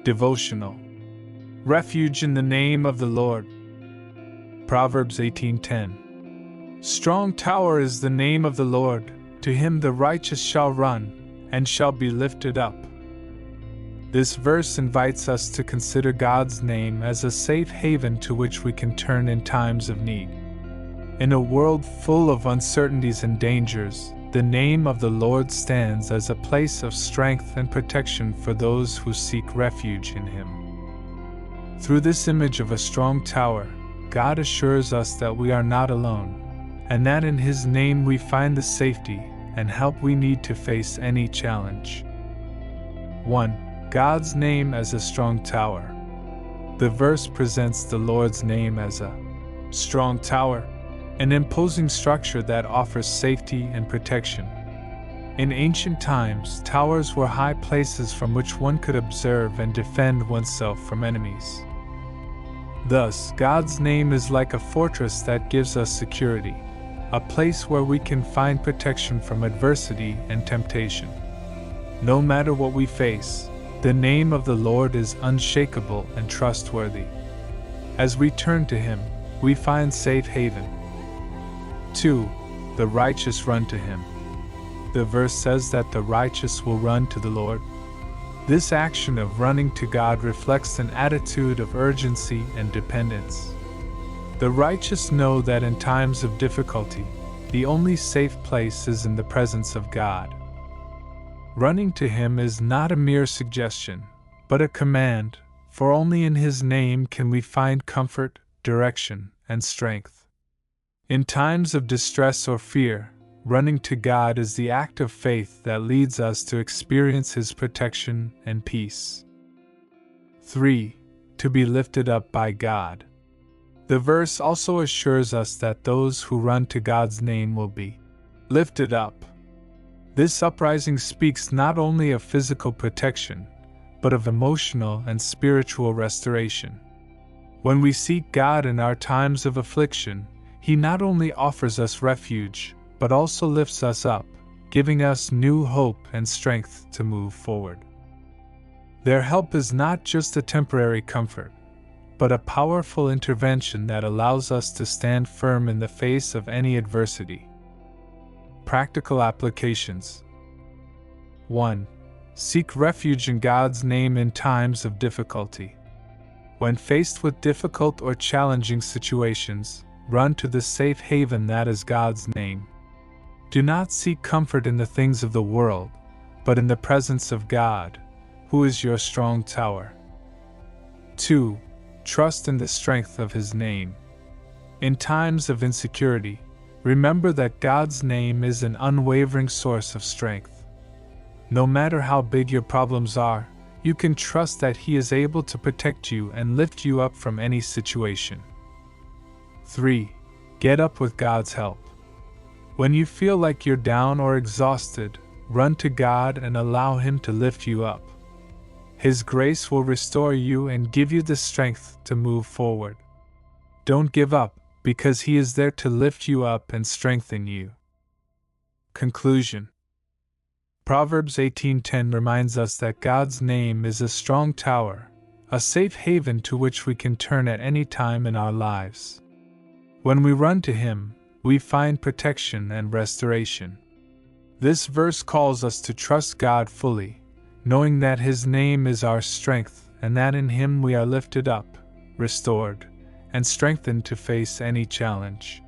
Devotional. Refuge in the name of the Lord. Proverbs 18:10. Strong tower is the name of the Lord, to him the righteous shall run, and shall be lifted up. This verse invites us to consider God's name as a safe haven to which we can turn in times of need. In a world full of uncertainties and dangers, the name of the Lord stands as a place of strength and protection for those who seek refuge in Him. Through this image of a strong tower, God assures us that we are not alone, and that in His name we find the safety and help we need to face any challenge. 1. God's name as a strong tower. The verse presents the Lord's name as a strong tower, an imposing structure that offers safety and protection. In ancient times, towers were high places from which one could observe and defend oneself from enemies. Thus, God's name is like a fortress that gives us security, a place where we can find protection from adversity and temptation. No matter what we face, the name of the Lord is unshakable and trustworthy. As we turn to Him, we find safe haven. 2. The righteous run to Him. The verse says that the righteous will run to the Lord. This action of running to God reflects an attitude of urgency and dependence. The righteous know that in times of difficulty, the only safe place is in the presence of God. Running to Him is not a mere suggestion, but a command, for only in His name can we find comfort, direction, and strength. In times of distress or fear, running to God is the act of faith that leads us to experience His protection and peace. 3. To be lifted up by God. The verse also assures us that those who run to God's name will be lifted up. This uprising speaks not only of physical protection, but of emotional and spiritual restoration. When we seek God in our times of affliction, He not only offers us refuge, but also lifts us up, giving us new hope and strength to move forward. Their help is not just a temporary comfort, but a powerful intervention that allows us to stand firm in the face of any adversity. Practical applications. 1. Seek refuge in God's name in times of difficulty. When faced with difficult or challenging situations, run to the safe haven that is God's name. Do not seek comfort in the things of the world, but in the presence of God, who is your strong tower. 2. Trust in the strength of His name. In times of insecurity, remember that God's name is an unwavering source of strength. No matter how big your problems are, you can trust that He is able to protect you and lift you up from any situation. 3. Get up with God's help. When you feel like you're down or exhausted, run to God and allow Him to lift you up. His grace will restore you and give you the strength to move forward. Don't give up, because He is there to lift you up and strengthen you. Conclusion. Proverbs 18:10 reminds us that God's name is a strong tower, a safe haven to which we can turn at any time in our lives. When we run to Him, we find protection and restoration. This verse calls us to trust God fully, knowing that His name is our strength and that in Him we are lifted up, restored, and strengthened to face any challenge.